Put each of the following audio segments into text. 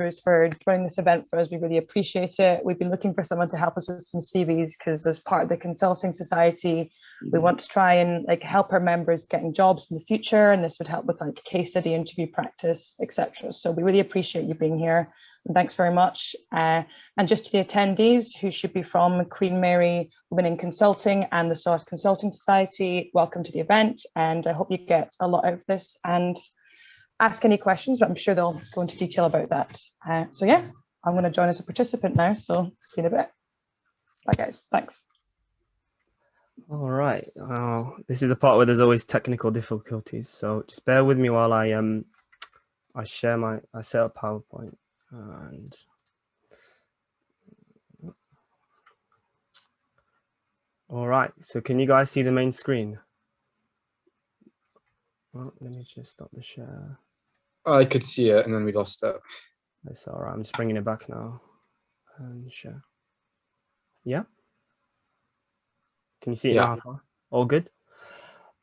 for joining this event for us. We really appreciate it. We've been looking for someone to help us with some CVs because as part of the Consulting Society, we want to try and help our members getting jobs in the future, and this would help with case study, interview practice, etc. So we really appreciate you being here, and thanks very much. And just to the attendees who should be from Queen Mary Women in Consulting and the SOAS Consulting Society, welcome to the event, and I hope you get a lot out of this and ask any questions, but I'm sure they'll go into detail about that. So yeah, I'm going to join as a participant now, so see you in a bit. Bye guys, thanks. All right, this is the part where there's always technical difficulties, so just bear with me while I set up PowerPoint. And all right, so can you guys see the main screen? Well, let me just stop the share. I could see it and then we lost it. That's all right. I'm just bringing it back now and share. Yeah. Can you see it now? All good.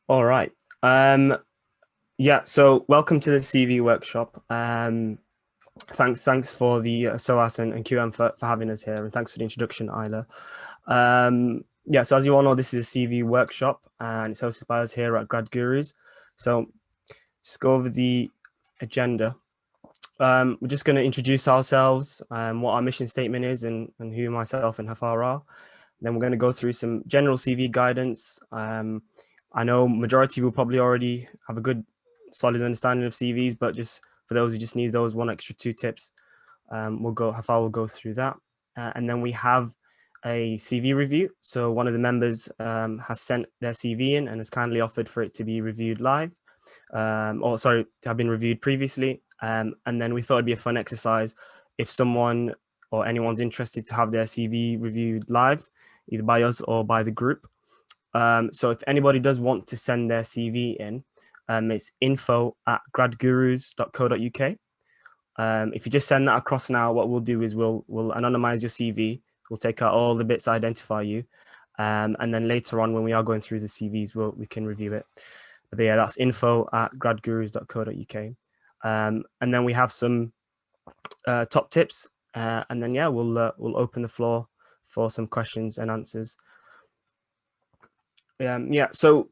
All right. Yeah. So welcome to the CV workshop. Thanks for the SOAS and QM for having us here, and thanks for the introduction, Isla. Yeah. So as you all know, this is a CV workshop, and it's hosted by us here at GradGurus. So just go over the agenda. We're just going to introduce ourselves, what our mission statement is, and who myself and Hafar are. Then we're going to go through some general CV guidance. I know majority will probably already have a good, solid understanding of CVs, but just for those who just need those one extra 2 tips, Hafar will go through that. And then we have a CV review. So one of the members has sent their CV in and has kindly offered for it to be reviewed live. To have been reviewed previously. And then we thought it'd be a fun exercise if someone or anyone's interested to have their CV reviewed live, either by us or by the group. So if anybody does want to send their CV in, it's info@gradgurus.co.uk. If you just send that across now, what we'll do is we'll anonymize your CV. We'll take out all the bits that identify you. And then later on, when we are going through the CVs, we can review it. But yeah, that's info@gradgurus.co.uk. And then we have some top tips. And then, yeah, we'll open the floor for some questions and answers. Yeah, so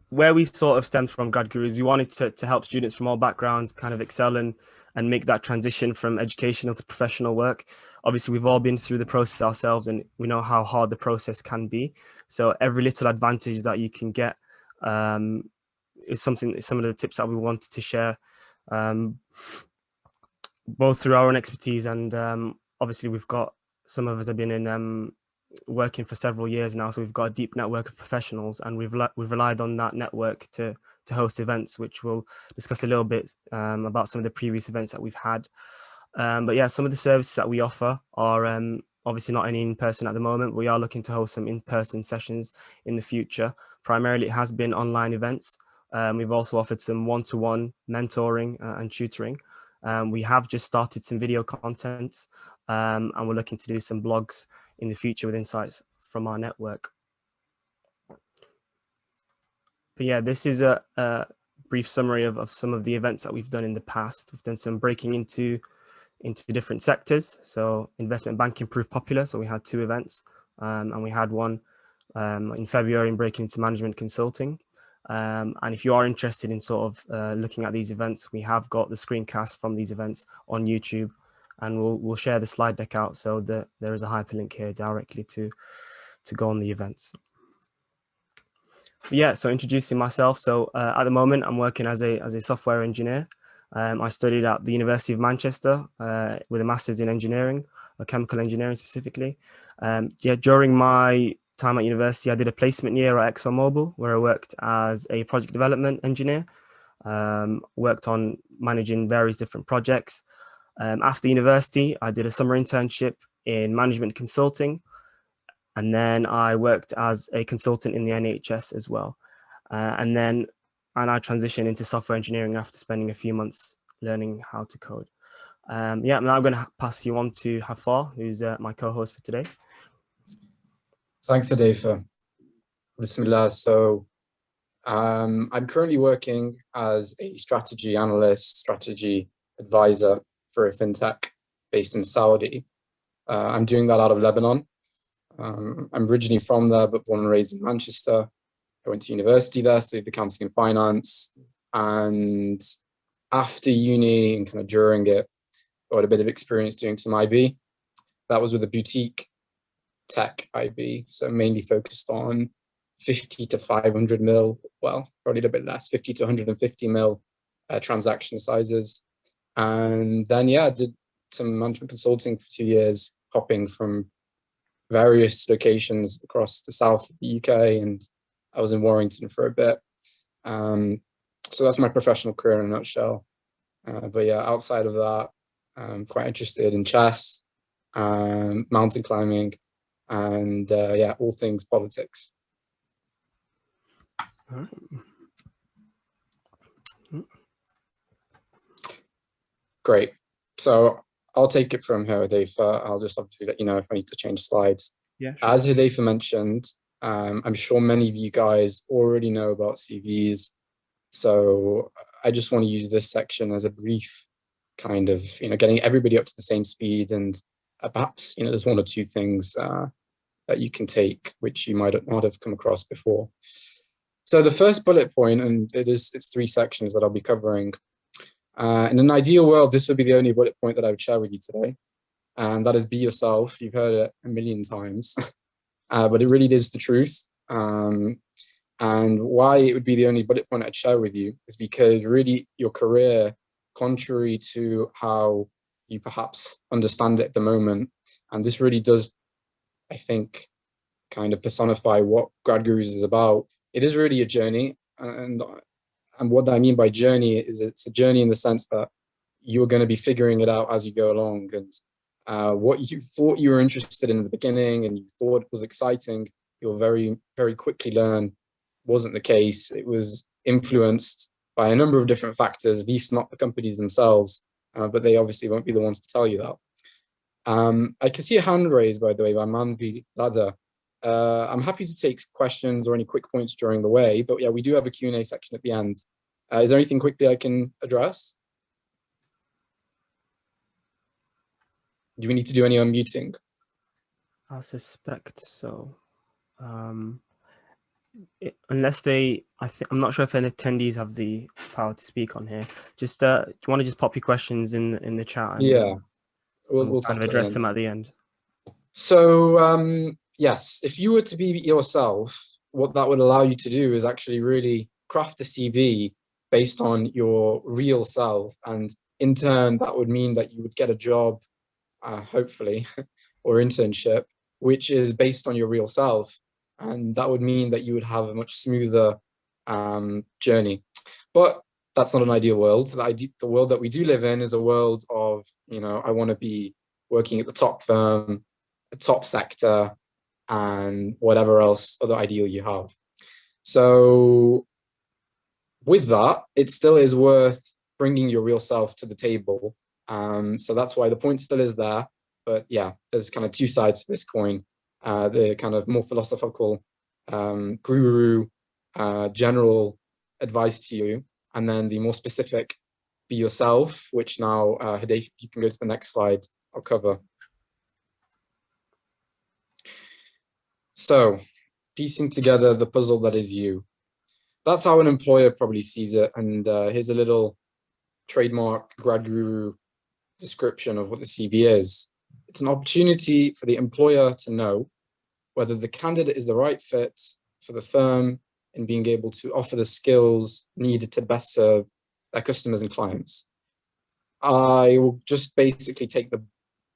where we sort of stemmed from GradGurus, we wanted to help students from all backgrounds kind of excel and make that transition from educational to professional work. Obviously, we've all been through the process ourselves, and we know how hard the process can be. So every little advantage that you can get is some of the tips that we wanted to share, both through our own expertise and obviously we've got, some of us have been in working for several years now, so we've got a deep network of professionals, and we've relied on that network to host events, which we'll discuss a little bit about some of the previous events that we've had. But yeah, some of the services that we offer are obviously not any in person at the moment. We are looking to host some in-person sessions in the future. Primarily, it has been online events. We've also offered some one-to-one mentoring and tutoring. We have just started some video content, and we're looking to do some blogs in the future with insights from our network. But yeah, this is a brief summary of some of the events that we've done in the past. We've done some breaking into different sectors. So investment banking proved popular. So we had 2 events, and we had one in February in breaking into management consulting. And if you are interested in sort of looking at these events, we have got the screencast from these events on YouTube, and we'll share the slide deck out so that there is a hyperlink here directly to go on the events. But yeah, so introducing myself. So at the moment, I'm working as a software engineer. I studied at the University of Manchester with a master's in engineering, or chemical engineering specifically. Yeah, during my time at university, I did a placement year at ExxonMobil, where I worked as a project development engineer, worked on managing various different projects. After university, I did a summer internship in management consulting, and then I worked as a consultant in the NHS as well. And I transitioned into software engineering after spending a few months learning how to code. Yeah, now I'm going to pass you on to Hafar, who's my co-host for today. Thanks, Adefa. Bismillah. So I'm currently working as a strategy analyst, strategy advisor for a fintech based in Saudi. I'm doing that out of Lebanon. I'm originally from there, but born and raised in Manchester. I went to university there, studied accounting and finance. And after uni and kind of during it, got a bit of experience doing some IB. That was with a boutique tech IB, so mainly focused on 50 to 500 mil, well, probably a bit less, 50 to 150 mil transaction sizes. And then, yeah, I did some management consulting for 2 years, hopping from various locations across the south of the UK, and I was in Warrington for a bit. So that's my professional career in a nutshell. But yeah, outside of that, I'm quite interested in chess, mountain climbing, and yeah, all things politics. All right. Great. So I'll take it from here, Hudayfa. I'll just obviously let you know if I need to change slides. Yeah, sure. As Hudayfa mentioned, I'm sure many of you guys already know about CVs. So I just want to use this section as a brief kind of, getting everybody up to the same speed, and perhaps, there's one or two things that you can take, which you might not have come across before. So the first bullet point, and it's 3 sections that I'll be covering. In an ideal world, this would be the only bullet point that I would share with you today. And that is be yourself. You've heard it a million times, but it really is the truth. And why it would be the only bullet point I'd share with you is because really your career, contrary to how you perhaps understand it at the moment, and this really does, I think, kind of personify what GradGurus is about. It is really a journey. And what I mean by journey is it's a journey in the sense that you're going to be figuring it out as you go along. And what you thought you were interested in the beginning and you thought was exciting, you'll very, very quickly learn wasn't the case. It was influenced by a number of different factors, at least not the companies themselves, but they obviously won't be the ones to tell you that. I can see a hand raised, by the way, by Manvi Lada. I'm happy to take questions or any quick points during the way, but yeah, we do have a Q&A section at the end. Is there anything quickly I can address? Do we need to do any unmuting? I suspect so. Unless I'm not sure if any attendees have the power to speak on here. Just do you want to just pop your questions in the chat? And, yeah, we'll kind of address them at the end. So yes, if you were to be yourself, what that would allow you to do is actually really craft a CV based on your real self, and in turn that would mean that you would get a job, hopefully, or internship, which is based on your real self. And that would mean that you would have a much smoother journey. But that's not an ideal world. The world that we do live in is a world of, I want to be working at the top firm, the top sector, and whatever else other ideal you have. So with that, it still is worth bringing your real self to the table. So that's why the point still is there. But yeah, there's kind of 2 sides to this coin. The kind of more philosophical guru general advice to you, and then the more specific be yourself, which now Hudayfa, you can go to the next slide, I'll cover. So piecing together the puzzle that is you. That's how an employer probably sees it. And here's a little trademark GradGuru description of what the CV is. It's an opportunity for the employer to know whether the candidate is the right fit for the firm in being able to offer the skills needed to best serve their customers and clients. I will just basically take the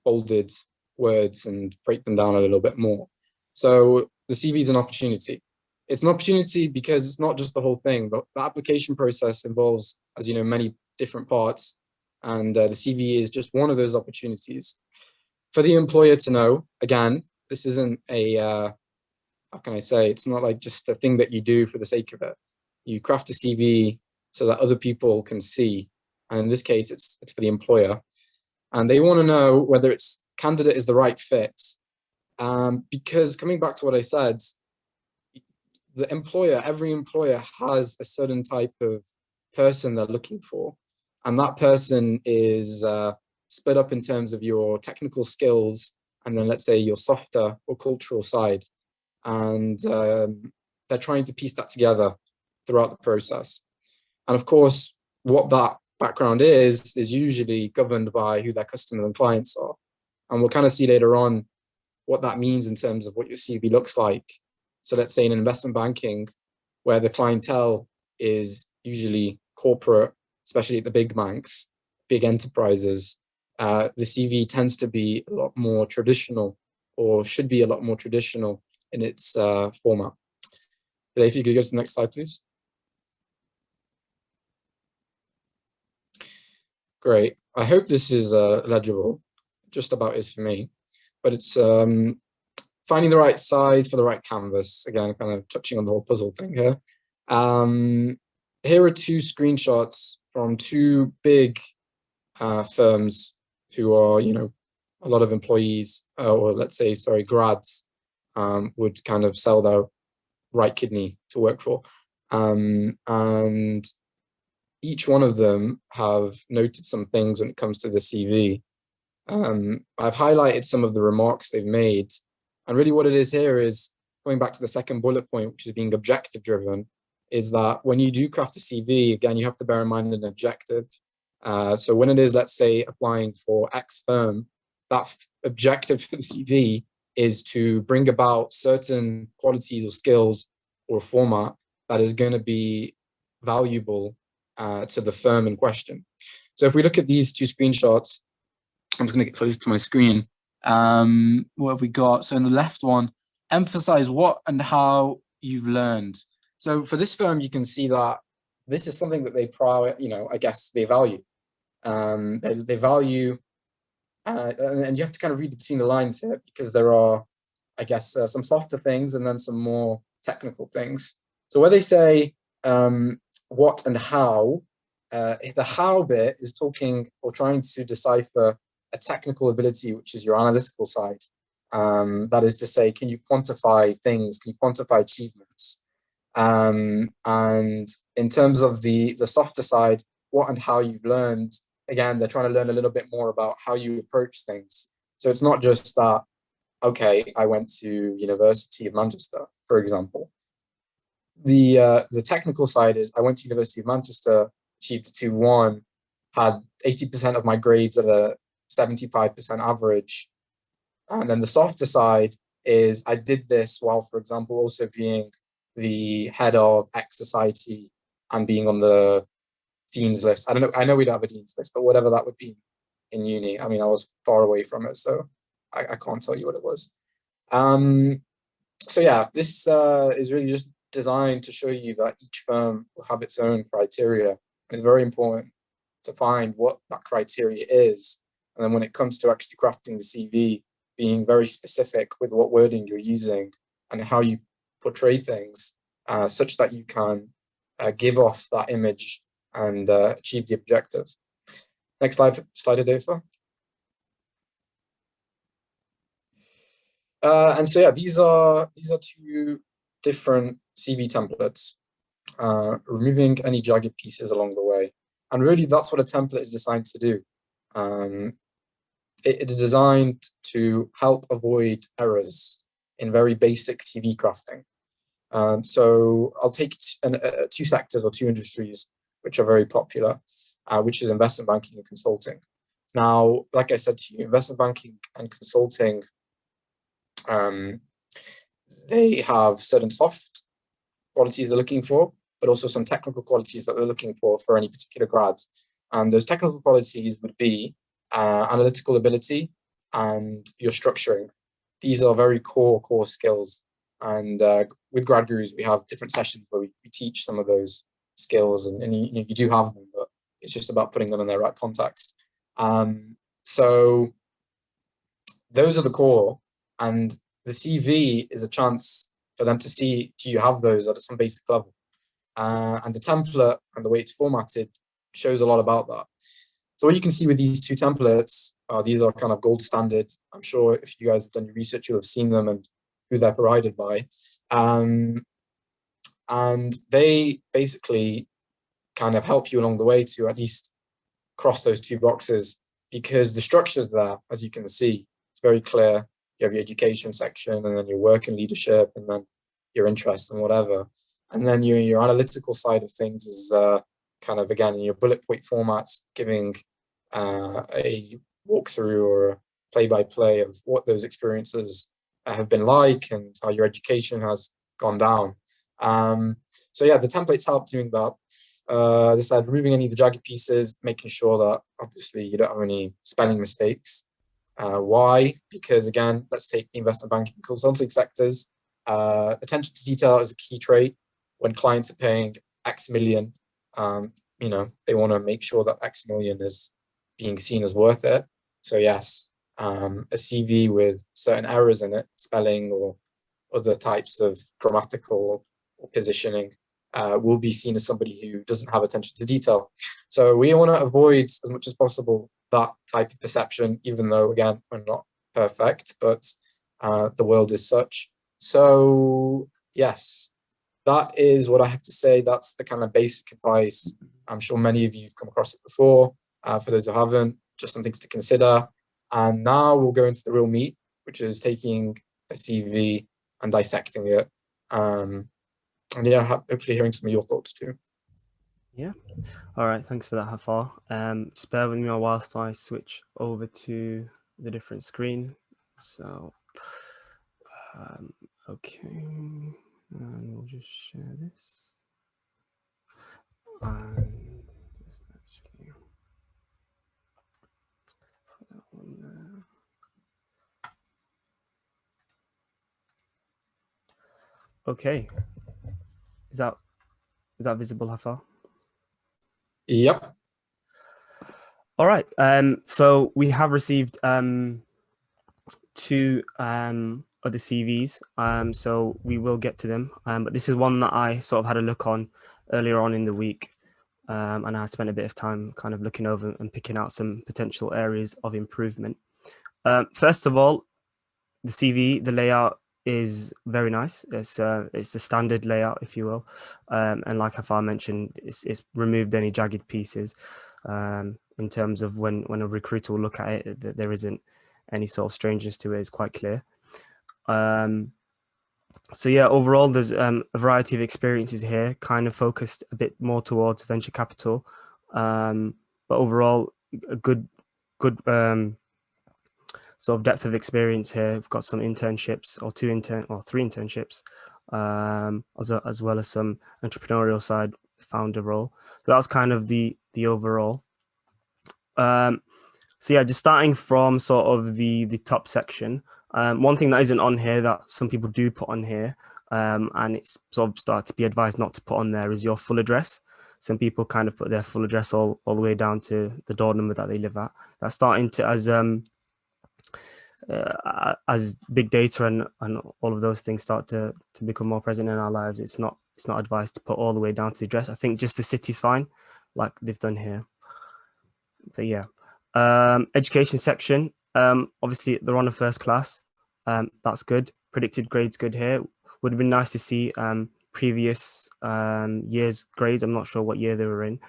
bolded words and break them down a little bit more. So the CV is an opportunity. It's an opportunity because it's not just the whole thing, but the application process involves, as you know, many different parts, and the CV is just one of those opportunities. For the employer to know, again, this isn't a, how can I say, it's not like just a thing that you do for the sake of it. You craft a CV so that other people can see, and in this case, it's for the employer. And they want to know whether its candidate is the right fit. Because coming back to what I said, the employer, every employer has a certain type of person they're looking for. And that person is split up in terms of your technical skills and then let's say your softer or cultural side. And they're trying to piece that together throughout the process. And of course, what that background is usually governed by who their customers and clients are. And we'll kind of see later on what that means in terms of what your CV looks like. So let's say in investment banking, where the clientele is usually corporate, especially at the big banks, big enterprises, the CV tends to be a lot more traditional, or should be a lot more traditional in its format. If you could go to the next slide, please. Great. I hope this is legible. Just about is for me. But it's finding the right size for the right canvas. Again, kind of touching on the whole puzzle thing here. Here are two screenshots from two big firms who are, you know, a lot of employees, or let's say, sorry, grads, would kind of sell their right kidney to work for. And each one of them have noted some things when it comes to the CV. I've highlighted some of the remarks they've made. And really what it is here is, going back to the second bullet point, which is being objective driven, is that when you do craft a CV, again, you have to bear in mind an objective. So when it is, let's say, applying for X firm, that objective for the CV is to bring about certain qualities or skills or format that is going to be valuable to the firm in question. So if we look at these two screenshots, I'm just going to get close to my screen. What have we got? So in the left one, emphasize what and how you've learned. So for this firm, you can see that this is something that they I guess they value. They value, and you have to kind of read between the lines here, because there are, I guess, some softer things and then some more technical things. So where they say what and how, the how bit is talking or trying to decipher a technical ability, which is your analytical side. That is to say, can you quantify things? Can you quantify achievements? And in terms of the softer side, what and how you've learned, again, they're trying to learn a little bit more about how you approach things. So it's not just that, okay, I went to University of Manchester, for example. The technical side is, I went to University of Manchester, achieved a 2-1, had 80% of my grades at a 75% average. And then the softer side is, I did this while, for example, also being the head of X society and being on the dean's list. I know we don't have a dean's list, but whatever that would be in uni. I mean, I was far away from it, so I can't tell you what it was. So yeah, this is really just designed to show you that each firm will have its own criteria. It's very important to find what that criteria is. And then when it comes to actually crafting the CV, being very specific with what wording you're using and how you portray things, such that you can give off that image and achieve the objectives. Next slide, Adefa. And so yeah, these are two different CV templates, removing any jagged pieces along the way. And really, that's what a template is designed to do. It is designed to help avoid errors in very basic CV crafting. So I'll take two sectors or two industries which are very popular, which is investment banking and consulting. Now, like I said to you, investment banking and consulting, they have certain soft qualities they're looking for, but also some technical qualities that they're looking for any particular grad. And those technical qualities would be analytical ability and your structuring. These are very core skills. And with GradGurus, we have different sessions where we teach some of those skills, and you do have them, but it's just about putting them in their right context. So those are the core, and the CV is a chance for them to see, do you have those at some basic level? And the template and the way it's formatted shows a lot about that. So what you can see with these two templates, these are kind of gold standard. I'm sure if you guys have done your research, you'll have seen them and who they're provided by. And they basically kind of help you along the way to at least cross those two boxes, because the structure's there, as you can see. It's very clear. You have your education section, and then your work and leadership, and then your interests and whatever. And then your analytical side of things is kind of, again, in your bullet point formats, giving a walkthrough or a play-by-play of what those experiences have been like and how your education has gone down. So yeah, the templates help doing that. As I said, removing any of the jagged pieces, making sure that obviously you don't have any spelling mistakes. Why? Because again, let's take the investment banking consulting sectors. Attention to detail is a key trait. When clients are paying X million, you know, they want to make sure that X million is being seen as worth it. So yes, a CV with certain errors in it, spelling or other types of grammatical or positioning, will be seen as somebody who doesn't have attention to detail. So we want to avoid as much as possible that type of perception, even though, again, we're not perfect, but the world is such. So yes, that is what I have to say. That's the kind of basic advice. I'm sure many of you have come across it before. For those who haven't, just some things to consider. And now we'll go into the real meat, which is taking a CV and dissecting it. And yeah, hopefully hearing some of your thoughts too. Yeah. All right. Thanks for that, Hafar. Just bear with me whilst I switch over to the different screen. So, okay. And we'll just share this. And just actually put that one there. Okay. Is that visible, Hafar? Yep. All right. So we have received two other CVs. So we will get to them. But this is one that I sort of had a look on earlier on in the week. And I spent a bit of time kind of looking over and picking out some potential areas of improvement. First of all, the CV, the layout is very nice. It's a standard layout, if you will. And like Hafar mentioned, it's removed any jagged pieces. In terms of when a recruiter will look at it, that there isn't any sort of strangeness to it. It's quite clear. So yeah, overall, there's a variety of experiences here, kind of focused a bit more towards venture capital. But overall, a good sort of depth of experience here. We've got some internships, or three internships, as well as some entrepreneurial side founder role. So that was kind of the overall. So yeah, just starting from sort of the top section. One thing that isn't on here that some people do put on here, and it's sort of started to be advised not to put on there, is your full address. Some people kind of put their full address all the way down to the door number that they live at. That's starting to, as big data and all of those things start to become more present in our lives, it's not advised to put all the way down to the address. I think just the city's fine, like they've done here. But yeah, education section, obviously they're on a first class. That's good. Predicted grades good here. Would have been nice to see previous year's grades. I'm not sure what year they were in.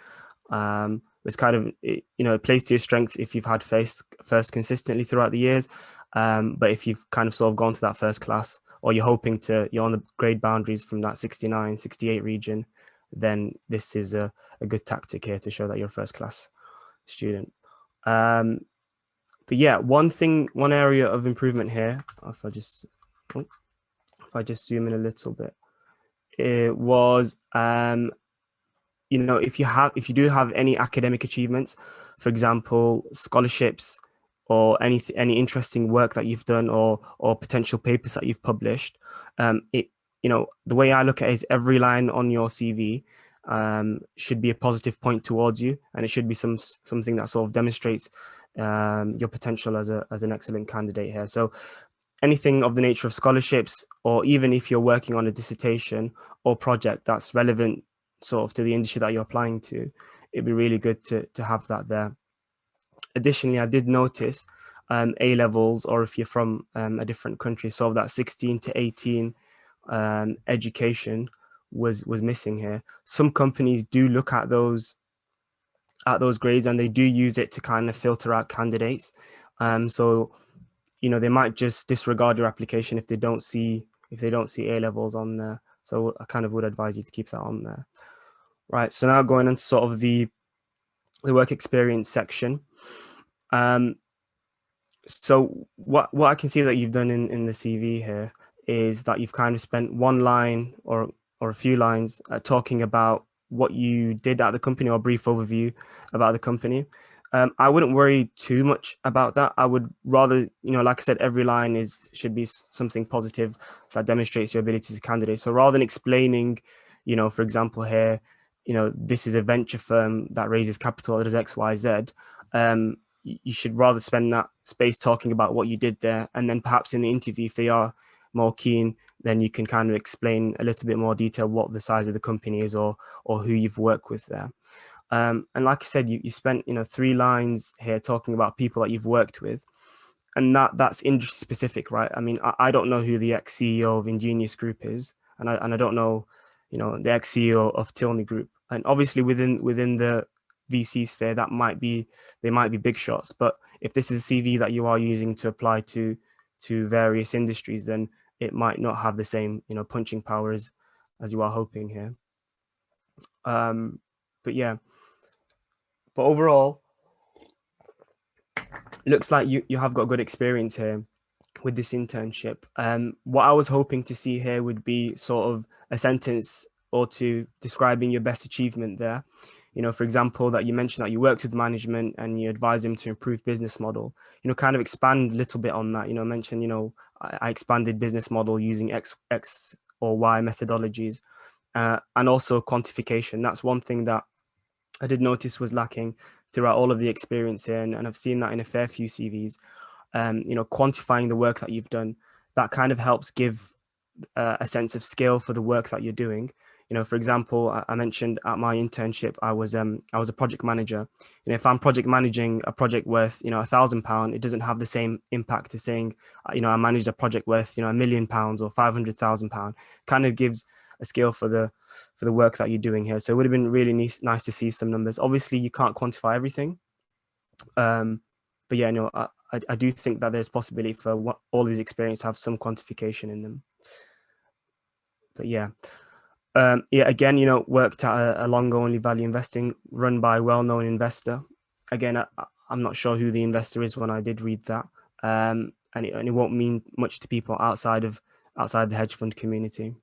It's kind of, you know, it plays to your strengths if you've had first consistently throughout the years. But if you've kind of sort of gone to that first class, or you're on the grade boundaries from that 69, 68 region, then this is a good tactic here to show that you're a first class student. But yeah, one area of improvement here, if I just zoom in a little bit, it was, you know, if you do have any academic achievements, for example, scholarships, or any interesting work that you've done, or potential papers that you've published, you know, the way I look at it is every line on your CV should be a positive point towards you, and it should be something that sort of demonstrates your potential as an excellent candidate here. So anything of the nature of scholarships, or even if you're working on a dissertation or project that's relevant sort of to the industry that you're applying to, it'd be really good to have that there. Additionally, I did notice A levels, or if you're from a different country, so that 16 to 18 education was missing here. Some companies do look at those at those grades, and they do use it to kind of filter out candidates. So, you know, they might just disregard your application if they don't see A levels on there. So I kind of would advise you to keep that on there. Right. So now going into sort of the work experience section. So what I can see that you've done in the CV here is that you've kind of spent one line or a few lines talking about what you did at the company, or a brief overview about the company. I wouldn't worry too much about that. I would rather, you know, like I said, every line should be something positive that demonstrates your ability as a candidate. So rather than explaining, you know, for example here, you know, this is a venture firm that raises capital that does X, Y, Z. You should rather spend that space talking about what you did there, and then perhaps in the interview, if they are more keen, then you can kind of explain a little bit more detail what the size of the company is, or who you've worked with there. And like I said, you spent, you know, 3 lines here talking about people that you've worked with, and that's industry specific, right? I mean, I don't know who the ex-CEO of Ingenious Group is, and I don't know, you know, the ex-CEO of Tilney Group, and obviously within the VC sphere, they might be big shots. But if this is a CV that you are using to apply to various industries, then it might not have the same, you know, punching power as you are hoping here. But yeah, but overall, it looks like you have got good experience here with this internship. What I was hoping to see here would be sort of a sentence or two describing your best achievement there. You know, for example, that you mentioned that you worked with management and you advised them to improve business model. You know, kind of expand a little bit on that. You know, mention, you know, I expanded business model using X or Y methodologies, and also quantification. That's one thing that I did notice was lacking throughout all of the experience here, and I've seen that in a fair few CVs. You know, quantifying the work that you've done, that kind of helps give a sense of scale for the work that you're doing. You know, for example, I mentioned at my internship, I was a project manager. You know, if I'm project managing a project worth, you know, £1,000, it doesn't have the same impact as saying, you know, I managed a project worth, you know, £1 million or £500,000. Kind of gives a scale for the work that you're doing here. So it would have been really nice to see some numbers. Obviously, you can't quantify everything, but yeah, no, I do think that there's possibility for all these experiences to have some quantification in them. But yeah. Yeah, again, you know, worked at a long-only value investing run by a well-known investor. Again, I'm not sure who the investor is when I did read that, and it won't mean much to people outside the hedge fund community.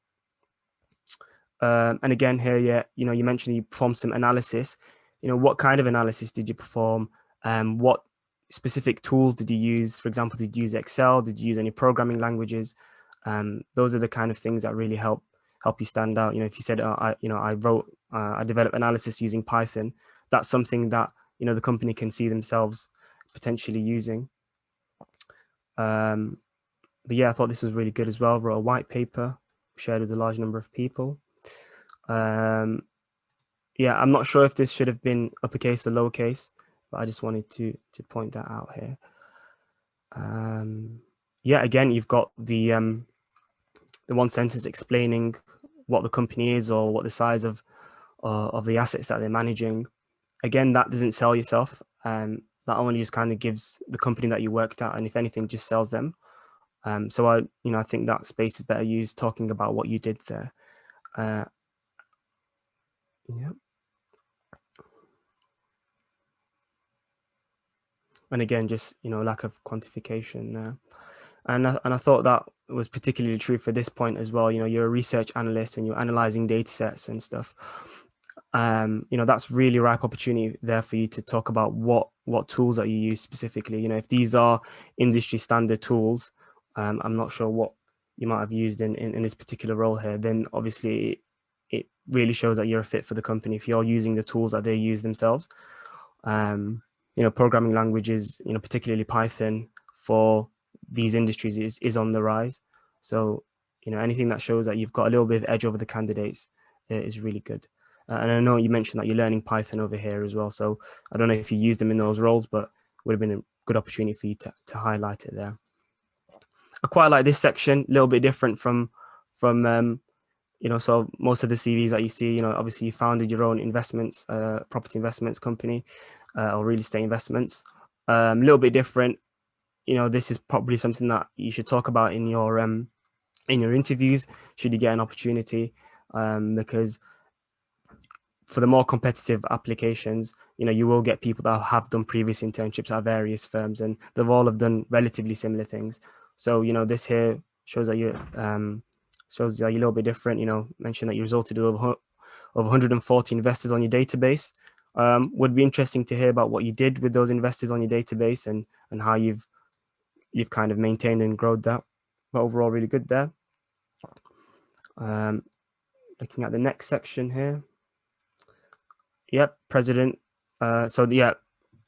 And again, here, yeah, you know, you mentioned you performed some analysis. You know, what kind of analysis did you perform? What specific tools did you use? For example, did you use Excel? Did you use any programming languages? Those are the kind of things that really help you stand out. You know, if you said, I developed analysis using Python, that's something that, you know, the company can see themselves potentially using. But yeah, I thought this was really good as well. Wrote a white paper, shared with a large number of people. Yeah, I'm not sure if this should have been uppercase or lowercase, but I just wanted to point that out here. Yeah, again, you've got the one sentence explaining what the company is or what the size of the assets that they're managing. Again, that doesn't sell yourself. That only just kind of gives the company that you worked at, and if anything, just sells them. So I think that space is better used talking about what you did there. Yeah. And again, just, you know, lack of quantification there. And I thought that was particularly true for this point as well. You know, you're a research analyst and you're analyzing data sets and stuff. You know, that's really ripe opportunity there for you to talk about what tools that you use specifically. You know, if these are industry standard tools, I'm not sure what you might have used in this particular role here, then obviously it really shows that you're a fit for the company if you're using the tools that they use themselves. You know, programming languages, you know, particularly Python for these industries is on the rise. So, you know, anything that shows that you've got a little bit of edge over the candidates is really good. And I know you mentioned that you're learning Python over here as well. So I don't know if you use them in those roles, but it would have been a good opportunity for you to highlight it there. I quite like this section, a little bit different from so most of the CVs that you see, obviously you founded your own investments, property investments company, or real estate investments. A little bit different. This is probably something that you should talk about in your interviews, should you get an opportunity, because for the more competitive applications, you will get people that have done previous internships at various firms, and they've all have done relatively similar things. So, this here shows that you're a little bit different. Mention that you resulted in over 140 investors on your database. Would be interesting to hear about what you did with those investors on your database, and how you've kind of maintained and grown that. But overall, really good there. Looking at the next section here. Yep, president. So yeah,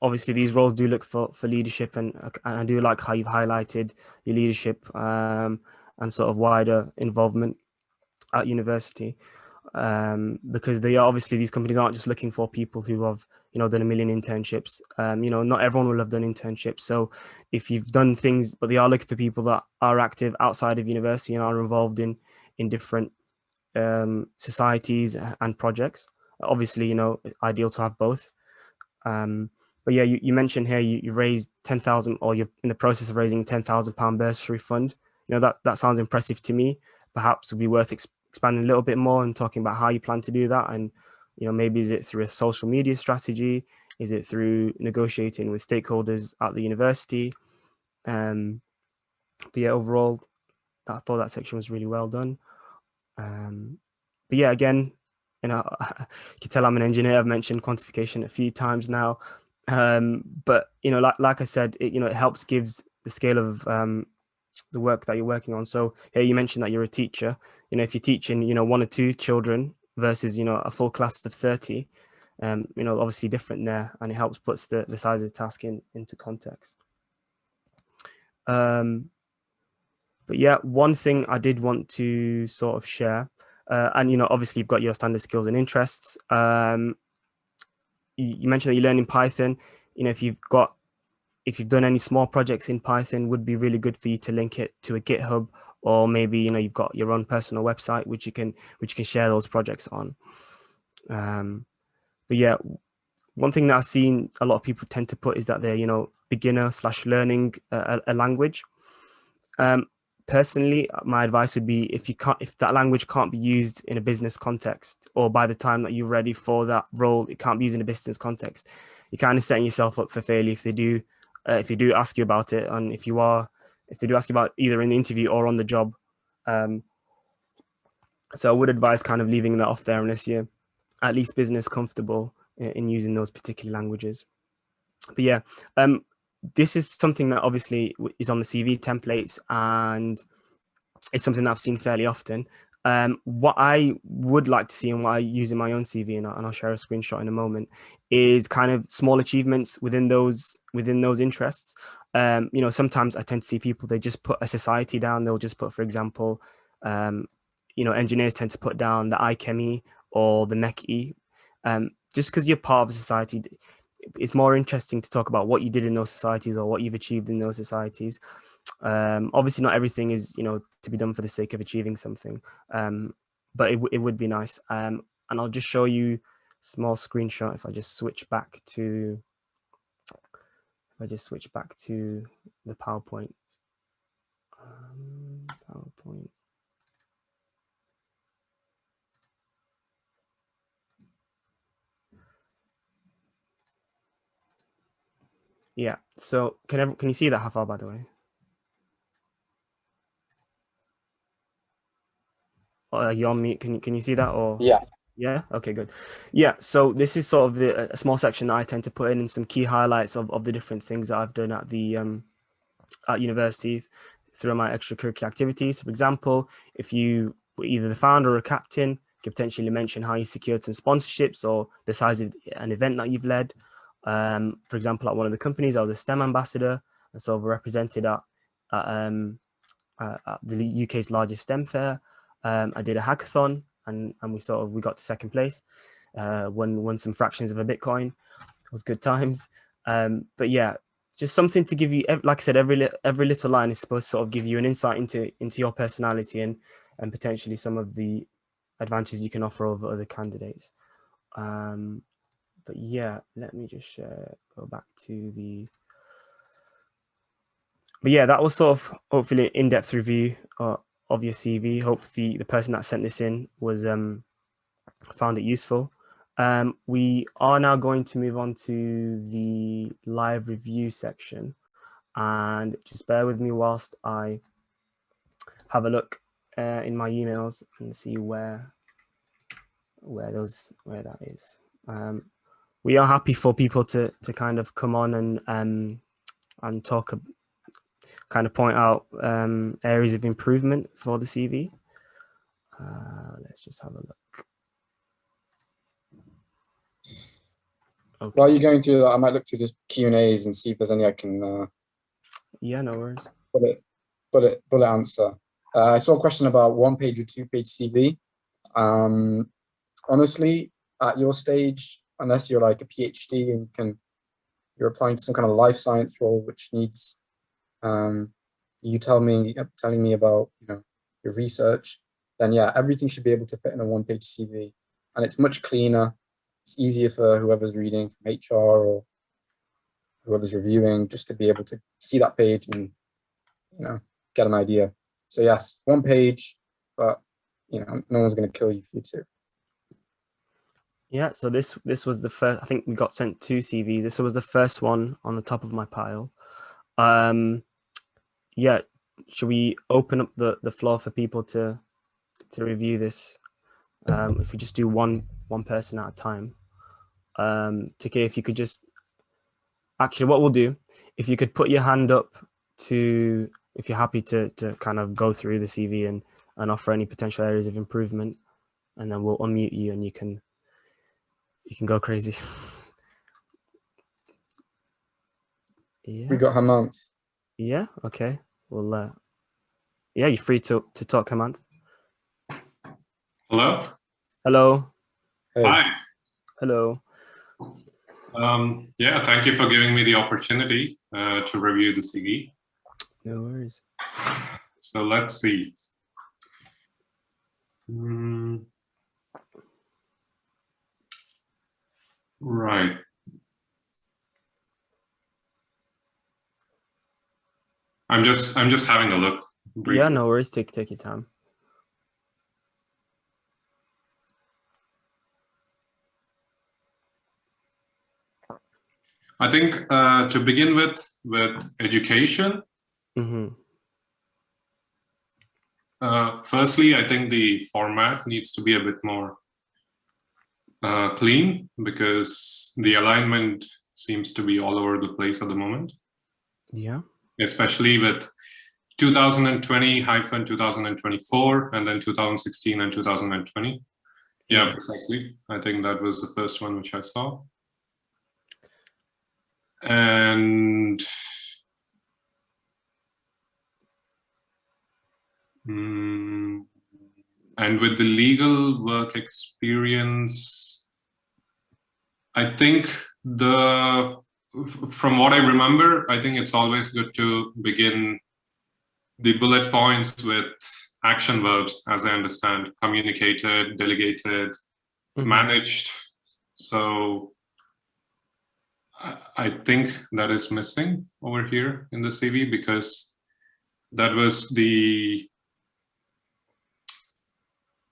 obviously these roles do look for leadership, and I do like how you've highlighted your leadership and sort of wider involvement at university, because they are, obviously these companies aren't just looking for people who have done a million internships. Not everyone will have done internships, so if you've done things, but they are looking for people that are active outside of university and are involved in different societies and projects. Obviously, ideal to have both. But yeah, you mentioned here you raised 10,000, or you're in the process of raising £10,000 bursary fund. That sounds impressive to me. Perhaps it would be worth expanding a little bit more and talking about how you plan to do that. And maybe is it through a social media strategy? Is it through negotiating with stakeholders at the university? But yeah, overall, I thought that section was really well done. But yeah, again, you can tell I'm an engineer. I've mentioned quantification a few times now. But like I said, it helps, gives the scale of the work that you're working on. So here you mentioned that you're a teacher. If you're teaching one or two children versus a full class of 30, obviously different there, and it helps puts the size of the task into context. But yeah, one thing I did want to sort of share, and obviously you've got your standard skills and interests. You mentioned that you learn in Python. If you've done any small projects in Python, would be really good for you to link it to a GitHub, or maybe you've got your own personal website which you can share those projects on. But yeah, one thing that I've seen a lot of people tend to put is that they're beginner/learning a language. Personally, my advice would be, if that language can't be used in a business context, or by the time that you're ready for that role, it can't be used in a business context, you're kind of setting yourself up for failure if they do ask you about it, and if they do ask you about either in the interview or on the job. So I would advise kind of leaving that off there unless you're at least business comfortable in using those particular languages. But yeah, this is something that obviously is on the CV templates, and it's something that I've seen fairly often. What I would like to see, and what I use in my own CV, and I'll share a screenshot in a moment, is kind of small achievements within those interests. Sometimes I tend to see people, they just put a society down. They'll just put, for example, engineers tend to put down the IChemE or the MECE. Just because you're part of a society, it's more interesting to talk about what you did in those societies or what you've achieved in those societies. Obviously not everything is to be done for the sake of achieving something, but it would be nice. And I'll just show you a small screenshot if I just switch back to the PowerPoint. Yeah, so can you see that, Hafar, by the way? Are you on mute? Can you see that? Or yeah, okay, good. Yeah, so this is sort of a small section that I tend to put in some key highlights of the different things that I've done at the at universities through my extracurricular activities. For example, if you were either the founder or a captain, you could potentially mention how you secured some sponsorships or the size of an event that you've led. For example, at one of the companies, I was a STEM ambassador, and so represented at the UK's largest STEM fair. I did a hackathon, and we got to second place, won some fractions of a Bitcoin. It was good times. But yeah, just something to give you, like I said, every little line is supposed to sort of give you an insight into your personality and potentially some of the advantages you can offer over other candidates. But yeah, let me just go back to the. But yeah, that was sort of hopefully an in-depth review of your CV. Hope the person that sent this in was found it useful. We are now going to move on to the live review section, and just bear with me whilst I have a look in my emails and see where that is. We are happy for people to kind of come on and talk, kind of point out areas of improvement for the CV. Let's just have a look. Okay. While you're going through that, I might look through the Q&As and see if there's any I can. Yeah, no worries. Bullet answer. I saw a question about 1-page or 2-page CV. Honestly, at your stage, unless you're like a PhD and you're applying to some kind of life science role which needs you telling me about your research, then yeah, everything should be able to fit in a 1-page CV, and it's much cleaner. It's easier for whoever's reading from HR or whoever's reviewing just to be able to see that page and get an idea. So yes, 1 page, but no one's going to kill you for you too. Yeah, so this was the first. I think we got sent 2 CVs. This was the first one on the top of my pile. Yeah, should we open up the floor for people to review this? If we just do one person at a time. Tiki, if you could just actually, what we'll do, if you could put your hand up if you're happy to kind of go through the CV and offer any potential areas of improvement, and then we'll unmute you and you can go crazy. Yeah. We got Hemant. Yeah. Okay. Well, yeah, you're free to talk, Hemant. Hello. Hello. Hey. Hi. Hello. Yeah, thank you for giving me the opportunity to review the CV. No worries. So let's see. Right. I'm just having a look briefly. Yeah, no worries. Take your time. I think to begin with education. Mm-hmm. Firstly, I think the format needs to be a bit more clean, because the alignment seems to be all over the place at the moment. Yeah. Especially with 2020-2024 and then 2016 and 2020. Yeah, precisely. I think that was the first one which I saw. And with the legal work experience, I think from what I remember, I think it's always good to begin the bullet points with action verbs, as I understand: communicated, delegated, managed. So I think that is missing over here in the CV, because that was the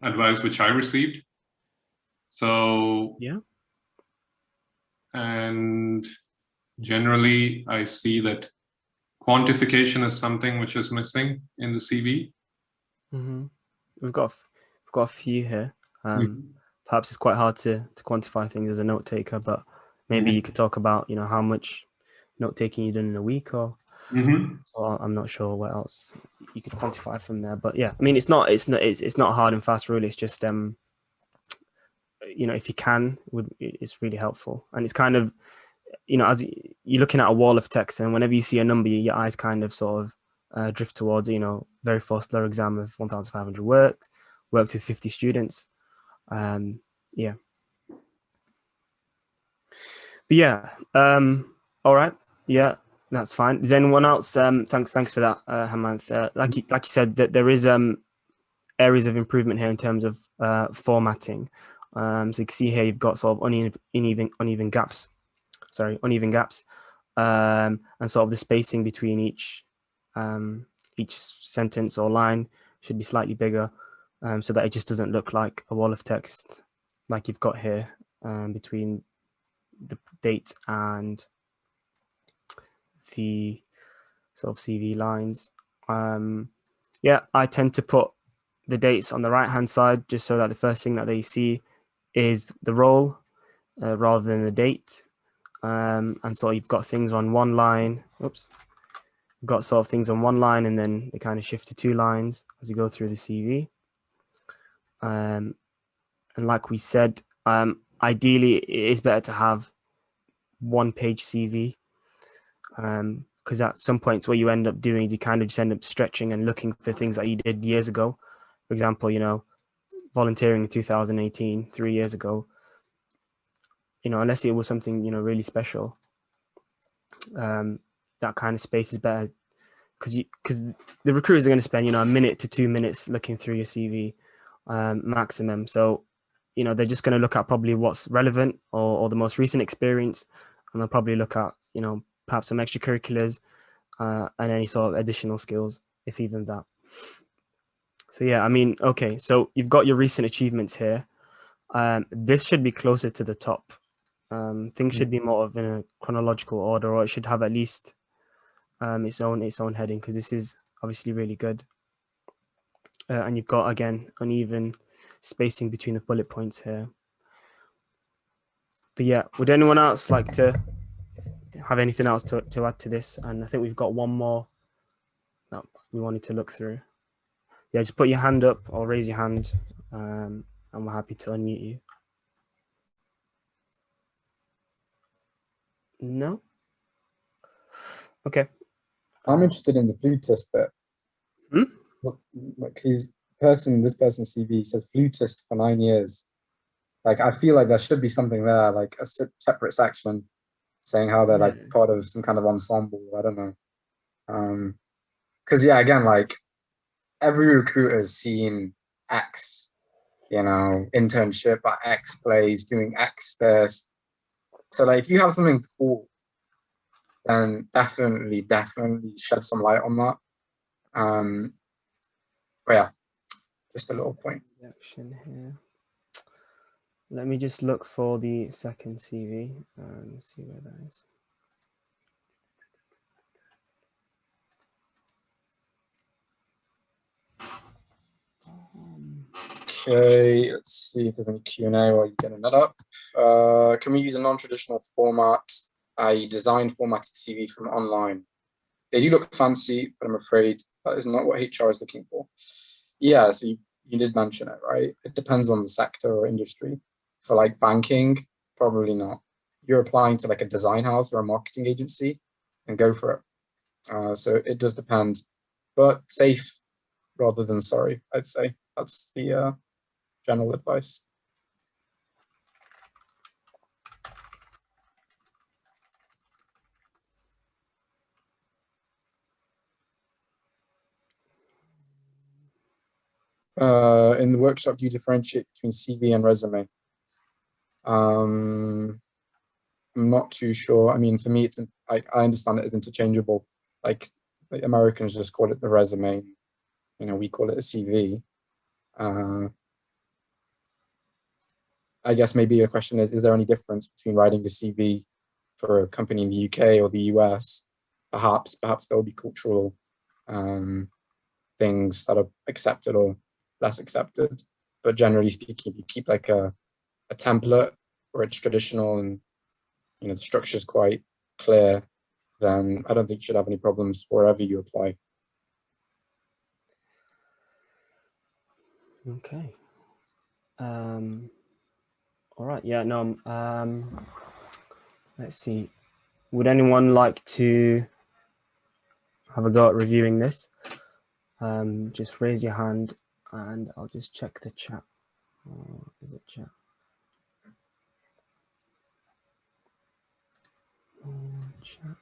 advice which I received. So yeah. And generally I see that quantification is something which is missing in the CV. Mm-hmm. We've got a few here. Perhaps it's quite hard to quantify things as a note taker, but maybe you could talk about how much note taking you've done in a week, or I'm not sure what else you could quantify from there. But yeah, I mean, it's not a hard and fast rule. It's just if you can, it's really helpful. And it's kind of as you're looking at a wall of text, and whenever you see a number, your eyes kind of sort of drift towards very Forstler exam of 1,500 worked with 50 students. Yeah. But yeah, all right. Yeah, that's fine. Is anyone else? Thanks for that, Hemant. Like you said, that there is areas of improvement here in terms of formatting. So you can see here you've got sort of uneven gaps, and sort of the spacing between each sentence or line should be slightly bigger, so that it just doesn't look like a wall of text like you've got here between the date and the sort of CV lines. Yeah, I tend to put the dates on the right hand side just so that the first thing that they see is the role rather than the date. And so you've got things on one line. Oops. You've got sort of things on one line, and then they kind of shift to 2 lines as you go through the CV. And like we said, ideally it is better to have 1-page CV, because at some points what you end up doing is you kind of just end up stretching and looking for things that you did years ago. For example, you know, volunteering in 2018, 3 years ago, you know, unless it was something, you know, really special, that kind of space is better, because the recruiters are going to spend, you know, 1 minute to 2 minutes looking through your CV maximum. So, you know, they're just going to look at probably what's relevant or the most recent experience, and they'll probably look at, you know, perhaps some extracurriculars and any sort of additional skills, if even that. So yeah, I mean, okay, so you've got your recent achievements here. This should be closer to the top. Things should be more of in a chronological order, or it should have at least its own heading, because this is obviously really good. And you've got, again, uneven spacing between the bullet points here. But yeah, would anyone else like to have anything else to add to this? And I think we've got one more that we wanted to look through. Yeah, just put your hand up or raise your hand, and we're happy to unmute you. No? Okay. I'm interested in the flutist bit. Like this person's CV says flutist for 9 years. Like, I feel like there should be something there, like a separate section saying how they're like part of some kind of ensemble. I don't know. Because yeah, again, like every recruiter's seen X, you know, internship at X place, doing X this. So like, if you have something cool, then definitely shed some light on that. But yeah, just a little point. Action here. Let me just look for the second CV and see where that is. Okay, let's see if there's any Q&A while you're getting that up. Can we use a non-traditional format, i.e. designed formatted CV from online? They do look fancy, but I'm afraid that is not what HR is looking for. Yeah, so you did mention it, right? It depends on the sector or industry. For like banking, probably not. You're applying to like a design house or a marketing agency, and go for it. So it does depend, but safe rather than sorry, I'd say. That's the general advice. In the workshop, do you differentiate between CV and resume? I'm not too sure. I mean, for me, it's I understand it as interchangeable. Like Americans just call it the resume. You know, we call it a CV. I guess maybe your question is there any difference between writing the CV for a company in the UK or the US? Perhaps there will be cultural things that are accepted or less accepted. But generally speaking, if you keep like a template where it's traditional and, you know, the structure is quite clear, then I don't think you should have any problems wherever you apply. Okay. All right. Yeah. No. Let's see. Would anyone like to have a go at reviewing this? Just raise your hand, and I'll just check the chat. Is it chat? Chat.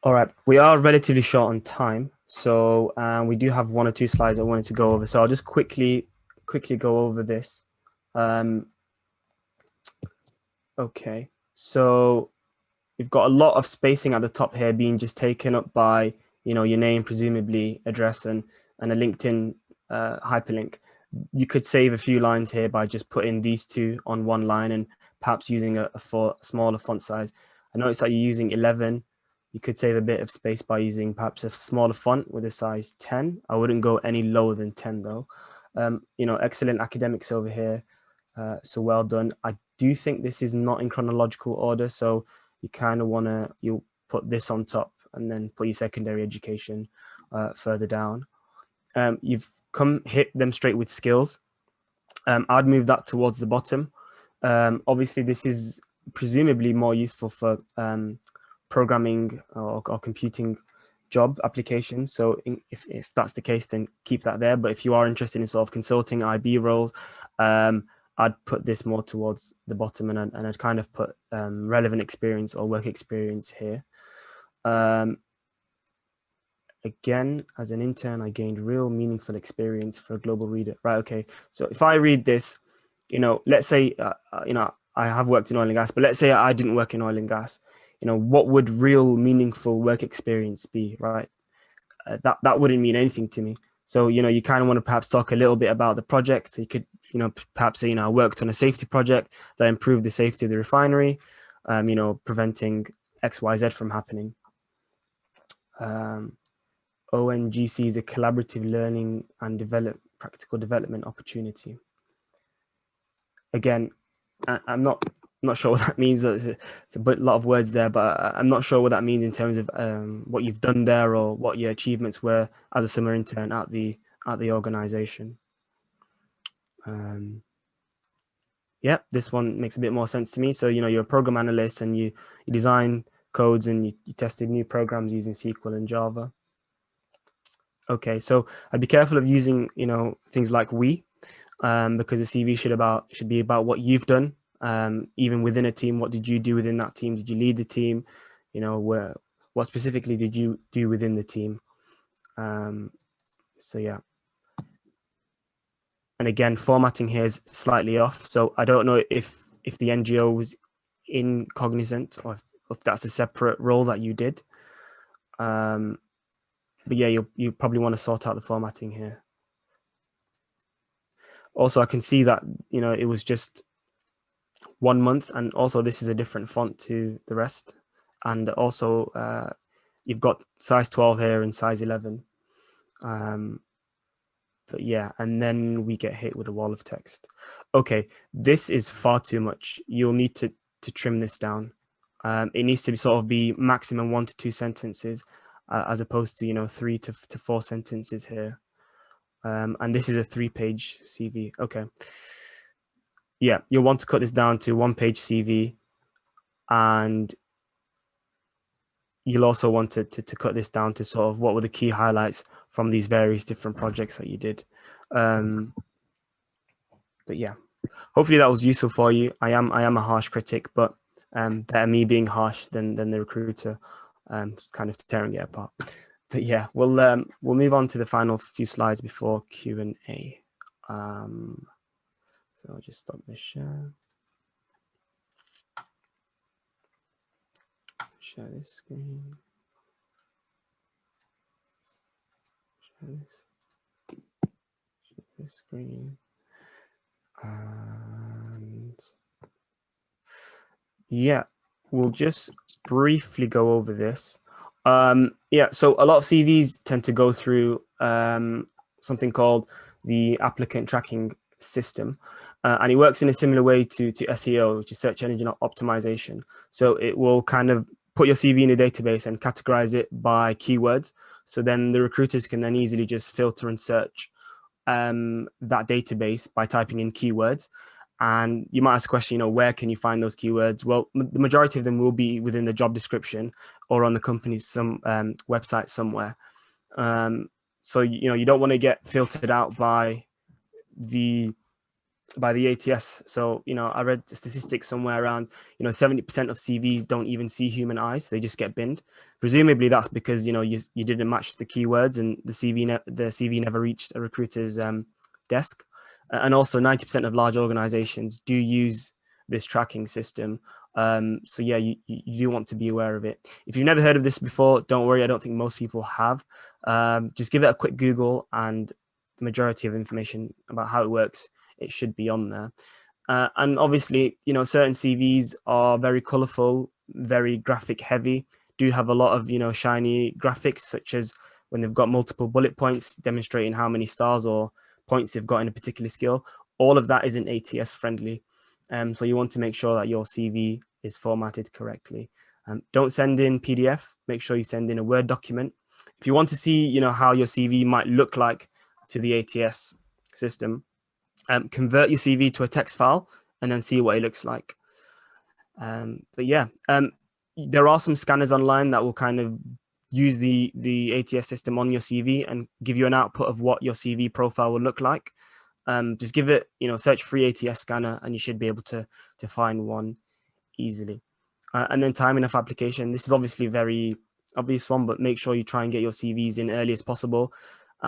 All right, we are relatively short on time, so we do have 1 or 2 slides I wanted to go over. So I'll just quickly go over this. Okay, so we've got a lot of spacing at the top here being just taken up by, you know, your name, presumably address, and a LinkedIn hyperlink. You could save a few lines here by just putting these two on one line and perhaps using a smaller font size. I noticed that you're using 11. You could save a bit of space by using perhaps a smaller font with a size 10. I wouldn't go any lower than 10 though. You know, excellent academics over here. So well done. I do think this is not in chronological order, so you kind of want to, you'll put this on top and then put your secondary education further down. You've hit them straight with skills. I'd move that towards the bottom. Obviously, this is presumably more useful for programming or computing job applications. So if that's the case, then keep that there. But if you are interested in sort of consulting IB roles, I'd put this more towards the bottom, and I'd kind of put relevant experience or work experience here. Again, as an intern, I gained real meaningful experience for a global reader. Right, okay. So if I read this, you know, let's say, you know, I have worked in oil and gas, but let's say I didn't work in oil and gas. You know, what would real meaningful work experience be, right? That wouldn't mean anything to me. So, you know, you kind of want to perhaps talk a little bit about the project. So you could, you know, perhaps say, you know, I worked on a safety project that improved the safety of the refinery, you know, preventing X, Y, Z from happening. ONGC is a collaborative learning and practical development opportunity. Again, I'm not sure what that means. It's a lot of words there, but I'm not sure what that means in terms of what you've done there or what your achievements were as a summer intern at the organization. Yeah, this one makes a bit more sense to me. So, you know, you're a program analyst and you design codes and you tested new programs using SQL and Java. Okay, so I'd be careful of using, you know, things like we, because the CV should be about what you've done, even within a team. What did you do within that team? Did you lead the team? You know, what specifically did you do within the team? So yeah. And again, formatting here is slightly off. So I don't know if the NGO was in Cognizant or if that's a separate role that you did. But yeah, you probably want to sort out the formatting here. Also, I can see that, you know, it was just 1 month, and also this is a different font to the rest. And also, you've got size 12 here and size 11. But yeah, and then we get hit with a wall of text. Okay, this is far too much. You'll need to trim this down. It needs to sort of be maximum 1 to 2 sentences, as opposed to, you know, 3 to 4 sentences here. And this is a 3-page CV. Okay. Yeah, you'll want to cut this down to 1-page CV, and you'll also want to cut this down to sort of what were the key highlights from these various different projects that you did. But yeah, hopefully that was useful for you. I am a harsh critic, but better me being harsh than the recruiter kind of tearing it apart. But yeah, we'll move on to the final few slides before Q&A. So I'll just stop the share. Share this screen. Share this screen. And yeah, we'll just briefly go over this. Yeah, so a lot of CVs tend to go through something called the applicant tracking system. And it works in a similar way to SEO, which is search engine optimization. So it will kind of put your CV in a database and categorize it by keywords. So then the recruiters can then easily just filter and search that database by typing in keywords. And you might ask the question, you know, where can you find those keywords? Well, the majority of them will be within the job description or on the company's website somewhere. So, you know, you don't want to get filtered out by the by the ATS. So, I read the statistics somewhere around, 70% of CVs don't even see human eyes. They just get binned. Presumably that's because, you didn't match the keywords and the CV never reached a recruiter's desk. And also 90% of large organizations do use this tracking system. So yeah, you do want to be aware of it. If you've never heard of this before, don't worry. I don't think most people have. Just give it a quick Google, and the majority of information about how it works, it should be on there. And obviously, certain CVs are very colorful, very graphic heavy, do have a lot of, shiny graphics, such as when they've got multiple bullet points demonstrating how many stars or points they've got in a particular skill. All of that isn't ATS friendly. So you want to make sure that your CV is formatted correctly. Don't send in PDF. Make sure you send in a Word document. If you want to see, how your CV might look like to the ATS system, convert your CV to a text file and then see what it looks like. But yeah, there are some scanners online that will kind of use the ATS system on your CV and give you an output of what your CV profile will look like. Just give it, search free ATS scanner, and you should be able to find one easily. And then time enough application. This is obviously a very obvious one, but make sure you try and get your CVs in early as possible.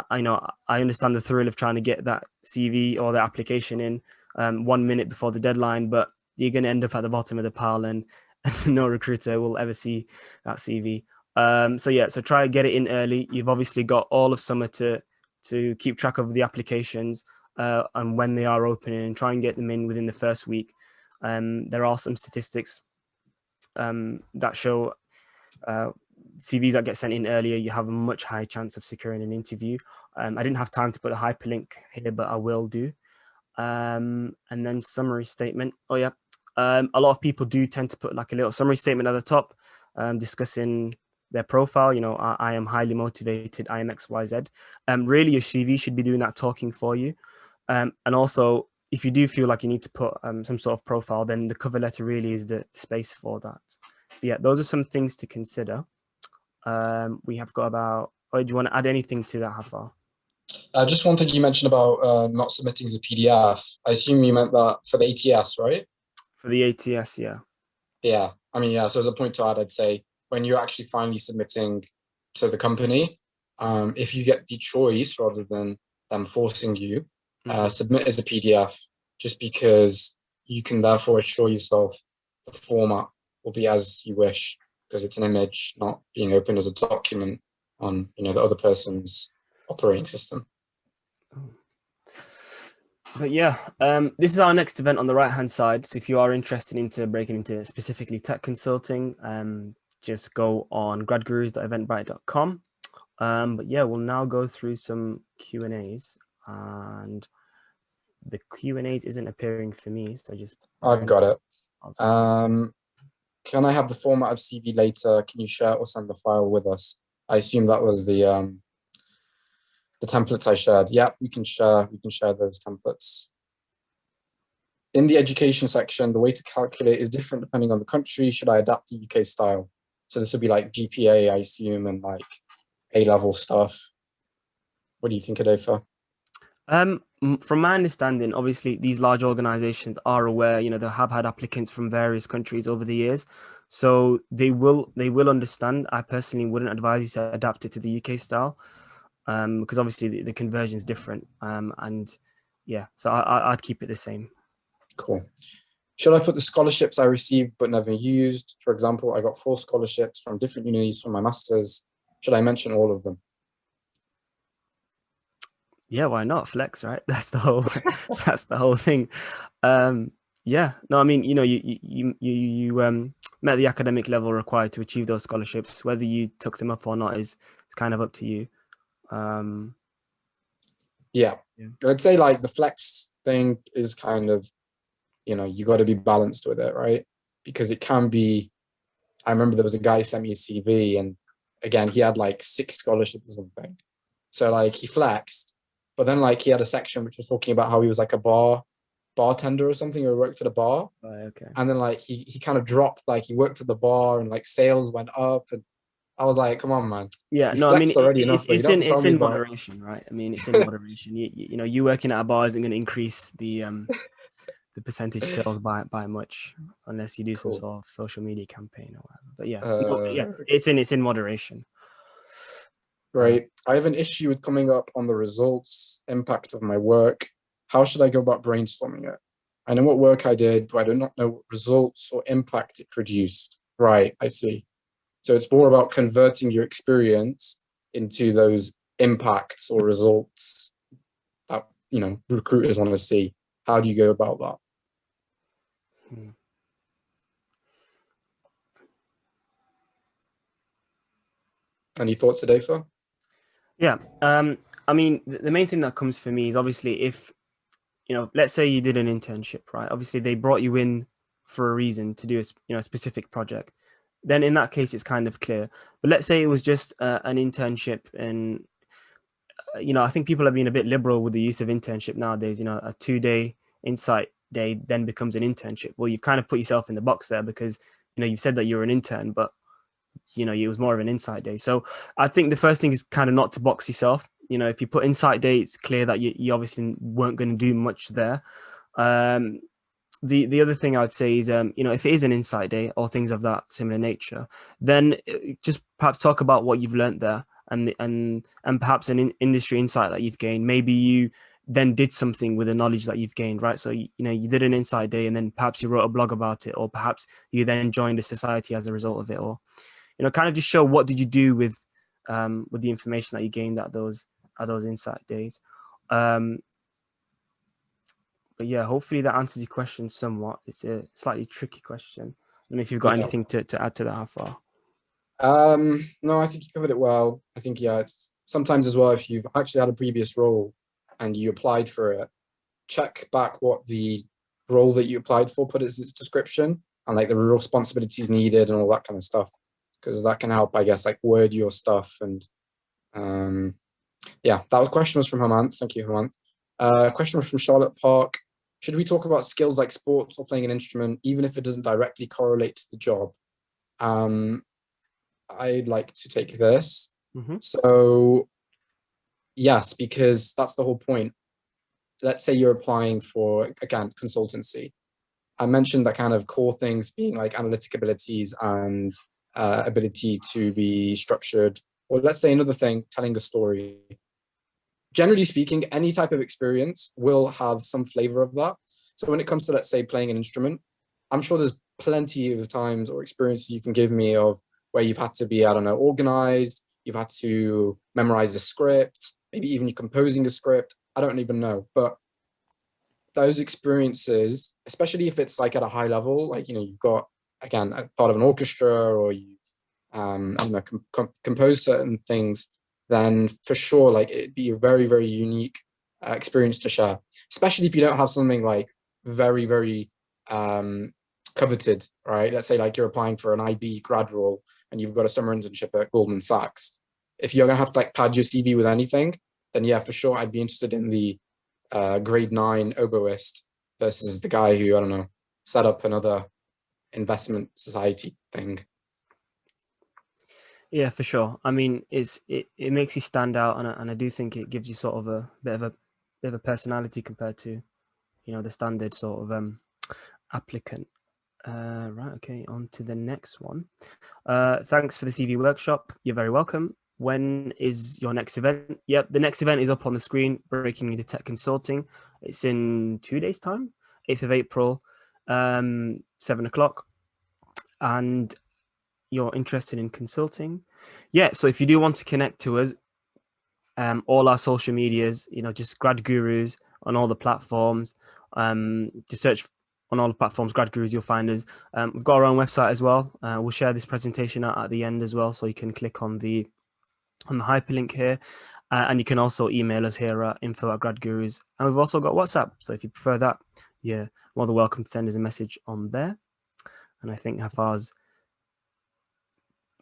I understand the thrill of trying to get that CV or the application in 1 minute before the deadline, but you're going to end up at the bottom of the pile, and no recruiter will ever see that CV. So try to get it in early. You've obviously got all of summer to keep track of the applications and when they are opening, and try and get them in within the first week. There are some statistics that show CVs that get sent in earlier, you have a much higher chance of securing an interview. I didn't have time to put a hyperlink here, but I will do. And then summary statement. Oh yeah, a lot of people do tend to put like a little summary statement at the top, discussing their profile. I am highly motivated, I am XYZ. Really, your CV should be doing that talking for you. And also, if you do feel like you need to put some sort of profile, then the cover letter really is the space for that. But yeah, those are some things to consider. We have got about, do you want to add anything to that, Hafar? Just one thing you mentioned about not submitting as a PDF. I assume you meant that for the ATS, right? For the ATS, yeah. Yeah, I mean, yeah, so as a point to add, I'd say when you're actually finally submitting to the company, if you get the choice rather than them forcing you, submit as a PDF, just because you can therefore assure yourself the format will be as you wish, because it's an image not being opened as a document on the other person's operating system. But yeah, this is our next event on the right hand side. So if you are interested into breaking into specifically tech consulting, just go on gradgurus.eventbrite.com. But yeah, we'll now go through some Q&As, and the Q&As isn't appearing for me, so I've got it. Can I have the format of CV later? Can you share or send the file with us? I assume that was the templates I shared. Yeah, we can share those templates. In the education section, the way to calculate is different depending on the country. Should I adapt the UK style? So this would be like GPA, I assume, and like A-level stuff. What do you think, Adefa? From my understanding, obviously these large organizations are aware, they have had applicants from various countries over the years, so they will understand. I personally wouldn't advise you to adapt it to the UK style, because obviously the conversion is different, and yeah, so I'd keep it the same. Cool. Should I put the scholarships I received but never used? For example, I got 4 scholarships from different unis for my master's. Should I mention all of them? Yeah, why not? Flex, right? That's the whole thing. Yeah, no, I mean, you met the academic level required to achieve those scholarships. Whether you took them up or not is kind of up to you. Yeah, I'd say like the flex thing is kind of, you got to be balanced with it, right? Because it can be. I remember there was a guy who sent me his CV, and again, he had like 6 scholarships or something. So like he flexed, but then like he had a section which was talking about how he was like a bartender or something, or worked at a bar. Okay. And then like he kind of dropped, like he worked at the bar and like sales went up, and I was like, come on, man. Yeah, You no, I mean, flexed already enough, but you don't have to tell it's me in about. moderation, right? I mean, it's in moderation. You know, you working at a bar isn't going to increase the percentage sales by much unless you do some Cool. sort of social media campaign or whatever. But yeah, Uh, it's in moderation. Right. I have an issue with coming up on the results impact of my work. How should I go about brainstorming it? I know what work I did, but I do not know what results or impact it produced. Right, I see. So it's more about converting your experience into those impacts or results that, you know, recruiters want to see. How do you go about that? Any thoughts, Adefa? Yeah. I mean, the main thing that comes for me is obviously if, you know, let's say you did an internship, right? Obviously they brought you in for a reason to do a, you know, a specific project. Then in that case, it's kind of clear. But let's say it was just an internship, and you know, I think people are being a bit liberal with the use of internship nowadays. You know, a 2-day insight day then becomes an internship. Well, you've kind of put yourself in the box there because, you know, you've said that you're an intern, but you know, it was more of an insight day. So I think the first thing is kind of not to box yourself. You know, if you put insight day, it's clear that you obviously weren't going to do much there. The other thing I would say is, you know, if it is an insight day or things of that similar nature, then just perhaps talk about what you've learned there and perhaps an industry insight that you've gained. Maybe you then did something with the knowledge that you've gained, right? So, you know, you did an insight day and then perhaps you wrote a blog about it, or perhaps you then joined a society as a result of it, or, you know, kind of just show what did you do with the information that you gained at those insight days. But yeah, hopefully that answers your question somewhat. It's a slightly tricky question. I don't know if you've got anything to add to that, how far? No, I think you covered it well. I think, yeah, it's sometimes as well, if you've actually had a previous role and you applied for it, check back what the role that you applied for put as its description and like the responsibilities needed and all that kind of stuff, because that can help, I guess, like word your stuff. And yeah, that question was from Hemant. Thank you, Hemant. Question was from Charlotte Park. Should we talk about skills like sports or playing an instrument, even if it doesn't directly correlate to the job? I'd like to take this. So yes, because that's the whole point. Let's say you're applying for, again, consultancy. I mentioned that kind of core things being like analytic abilities and ability to be structured, or let's say another thing, telling a story. Generally speaking, any type of experience will have some flavor of that. So when it comes to, let's say, playing an instrument, I'm sure there's plenty of times or experiences you can give me of where you've had to be, I don't know, organized, you've had to memorize a script, maybe even you're composing a script. I don't even know. But those experiences, especially if it's like at a high level, like, you know, you've got, again, a part of an orchestra, or you've, I don't know, composed certain things, then for sure, like, it'd be a very, very unique experience to share, especially if you don't have something like very, very coveted, right? Let's say like you're applying for an IB grad role and you've got a summer internship at Goldman Sachs. If you're gonna have to like pad your CV with anything, then yeah, for sure, I'd be interested in the grade 9 oboist versus the guy who, I don't know, set up another investment society thing. Yeah, for sure. I mean, it makes you stand out, and I do think it gives you sort of a bit of a personality compared to, you know, the standard sort of applicant. Right, okay, on to the next one. Thanks for the CV workshop. You're very welcome. When is your next event? Yep, the next event is up on the screen, Breaking into Tech Consulting. It's in 2 days' time, 8th of April, 7 o'clock. And you're interested in consulting. Yeah, so if you do want to connect to us, all our social medias, you know, just GradGurus on all the platforms. Just search on all the platforms, GradGurus, you'll find us. We've got our own website as well. We'll share this presentation out at the end as well, so you can click on the hyperlink here. And you can also email us here at info@GradGurus. And we've also got WhatsApp. So if you prefer that, you're more than welcome to send us a message on there. And I think Hafar's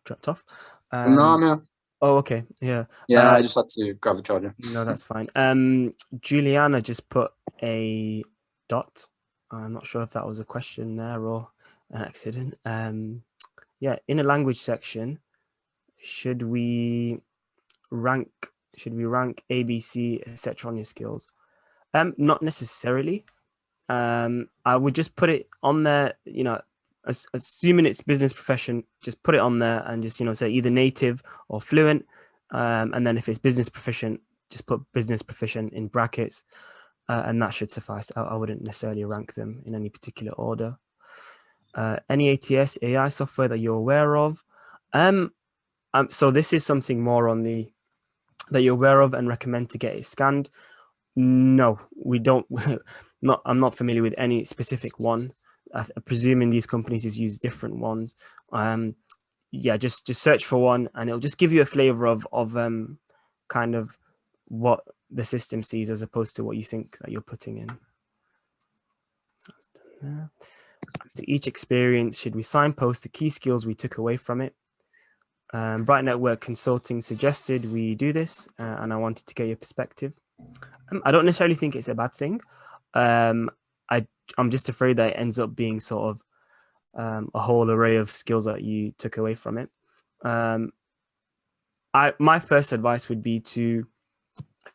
dropped off. No. Oh, okay. Yeah. Yeah, I just had to grab the charger. No, that's fine. Juliana just put a dot. I'm not sure if that was a question there or an accident. Yeah, in a language section, should we rank A, B, C, etc. on your skills? Not necessarily. I would just put it on there, you know, assuming it's business profession, just put it on there and just, you know, say either native or fluent. And then if it's business proficient, just put business proficient in brackets, and that should suffice. I wouldn't necessarily rank them in any particular order. Any ATS AI software that you're aware of? So this is something more on the that you're aware of and recommend to get it scanned. No, we don't. I'm not familiar with any specific one. Presuming these companies use different ones. Yeah, just search for one, and it'll just give you a flavor of kind of what the system sees as opposed to what you think that you're putting in. That's done there. After each experience, should we signpost the key skills we took away from it? Bright Network Consulting suggested we do this, and I wanted to get your perspective. I don't necessarily think it's a bad thing. I'm just afraid that it ends up being sort of a whole array of skills that you took away from it. My first advice would be to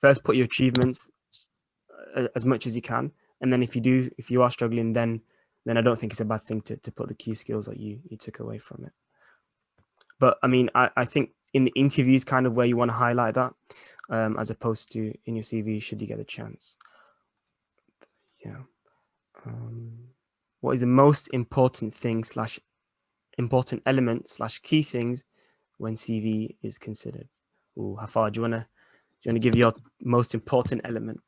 first put your achievements as much as you can, and then if you are struggling, then I don't think it's a bad thing to put the key skills that you took away from it. But I mean, I think in the interviews kind of where you want to highlight that, as opposed to in your CV, should you get a chance. Yeah. What is the most important thing / important element / key things when CV is considered? Ooh, Hafar, do you wanna give your most important element?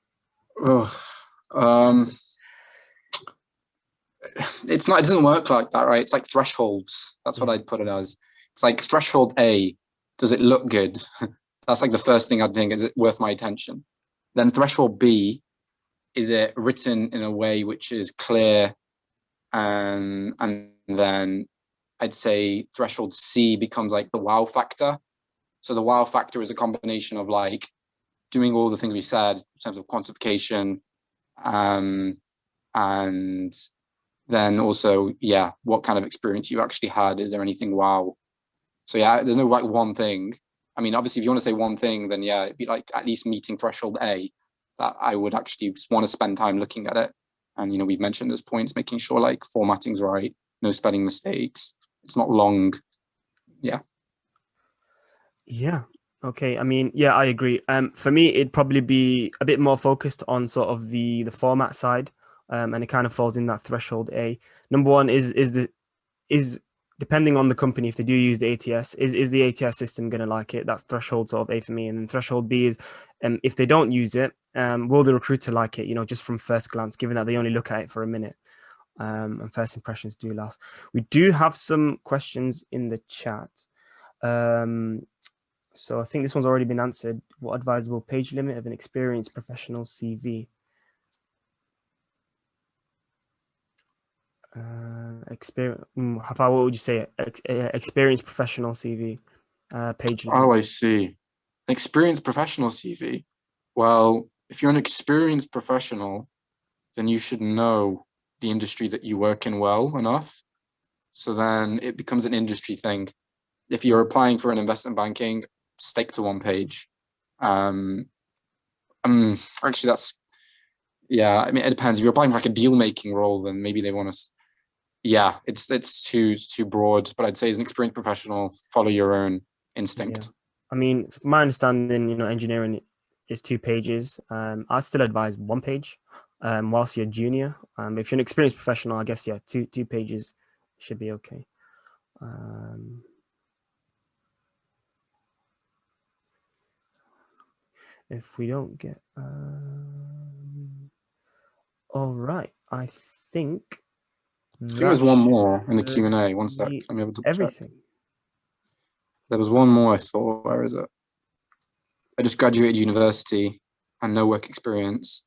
It doesn't work like that, right? It's like thresholds. That's what I'd put it as. It's like threshold A, does it look good? That's like the first thing I'd think, is it worth my attention? Then threshold B, is it written in a way which is clear? And then I'd say threshold C becomes like the wow factor. So the wow factor is a combination of like doing all the things we said in terms of quantification, and then also, yeah, what kind of experience you actually had. Is there anything wow? So yeah, there's no like one thing. I mean, obviously, if you want to say one thing, then yeah, it'd be like at least meeting threshold A, that I would actually just want to spend time looking at it. And, you know, we've mentioned those points, making sure like formatting's right, no spelling mistakes, it's not long. Yeah. Yeah. Okay. I mean, yeah, I agree. For me, it'd probably be a bit more focused on sort of the format side, and it kind of falls in that threshold A. Number one is depending on the company, if they do use the ATS, is the ATS system going to like it? That's threshold sort of A for me. And then threshold B is, if they don't use it, will the recruiter like it? You know, just from first glance, given that they only look at it for a minute, and first impressions do last. We do have some questions in the chat. So I think this one's already been answered. What advisable page limit of an experienced professional CV? Hafar, what would you say? Experienced professional CV page limit. Oh, I see. Experienced professional CV. Well, if you're an experienced professional, then you should know the industry that you work in well enough. So then it becomes an industry thing. If you're applying for an investment banking, stick to one page. Actually, that's, yeah, I mean, it depends. If you're applying for like a deal making role, then maybe they want to, yeah, it's too broad. But I'd say as an experienced professional, follow your own instinct. Yeah. I mean, from my understanding, you know, engineering is 2 pages. I'd still advise 1 page whilst you're junior. If you're an experienced professional, I guess, yeah, two pages should be okay. If we don't get all right, I think there's one more in the Q&A. One sec, let me have a double everything check. There was one more I saw. Where is it? I just graduated university and no work experience.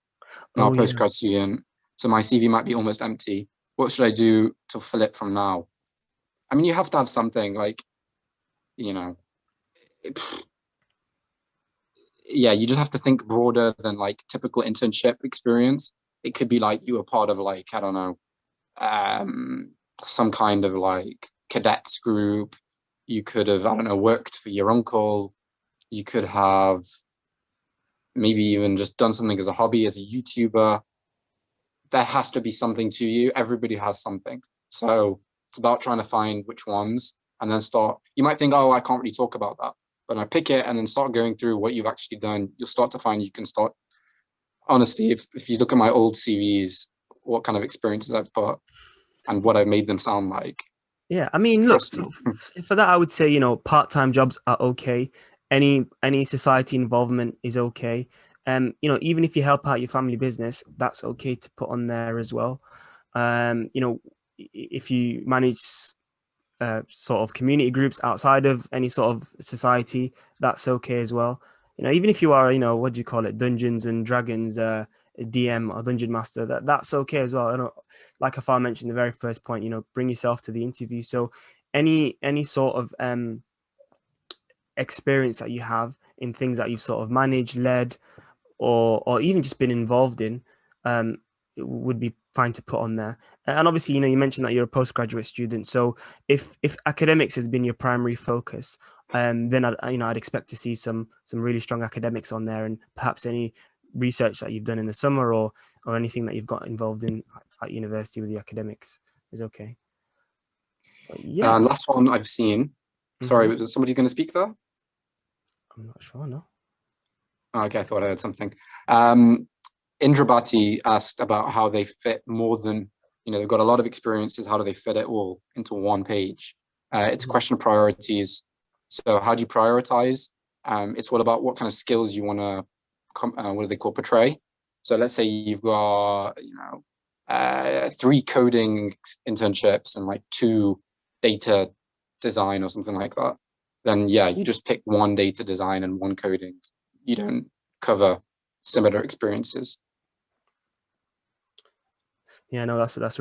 Now postgrad student, so my CV might be almost empty. What should I do to fill it from now? I mean, you have to have something like, you know, yeah, you just have to think broader than like typical internship experience. It could be like you were part of like, I don't know, some kind of like cadets group. You could have, I don't know, worked for your uncle. You could have maybe even just done something as a hobby, as a YouTuber. There has to be something to you. Everybody has something. So it's about trying to find which ones and then start. You might think, oh, I can't really talk about that. But I pick it and then start going through what you've actually done. You'll start to find you can start. Honestly, if you look at my old CVs, what kind of experiences I've put and what I've made them sound like. Yeah, I mean, look, so for that, I would say, you know, part-time jobs are okay. Any society involvement is okay. You know, even if you help out your family business, that's okay to put on there as well. You know, if you manage sort of community groups outside of any sort of society, that's okay as well. You know, even if you are, you know, what do you call it, Dungeons and Dragons DM or Dungeon Master, that's okay as well. I know, like Afar mentioned, the very first point, you know, bring yourself to the interview. So any sort of experience that you have in things that you've sort of managed, led, or even just been involved in, it would be fine to put on there. And obviously, you know, you mentioned that you're a postgraduate student. So if academics has been your primary focus, then I'd expect to see some really strong academics on there, and perhaps any research that you've done in the summer or anything that you've got involved in at university with the academics is okay. But yeah. Last one I've seen. Sorry, was somebody going to speak there? I'm not sure, no. Okay, I thought I heard something. Indrabati asked about how they fit more than, you know, they've got a lot of experiences. How do they fit it all into one page? It's a question of priorities. So how do you prioritize? It's all about what kind of skills you want to, what do they call, portray? So let's say you've got, you know, 3 coding internships and like 2 data design or something like that. Then yeah, you just pick 1 data design and 1 coding. You don't cover similar experiences. Yeah, no, that's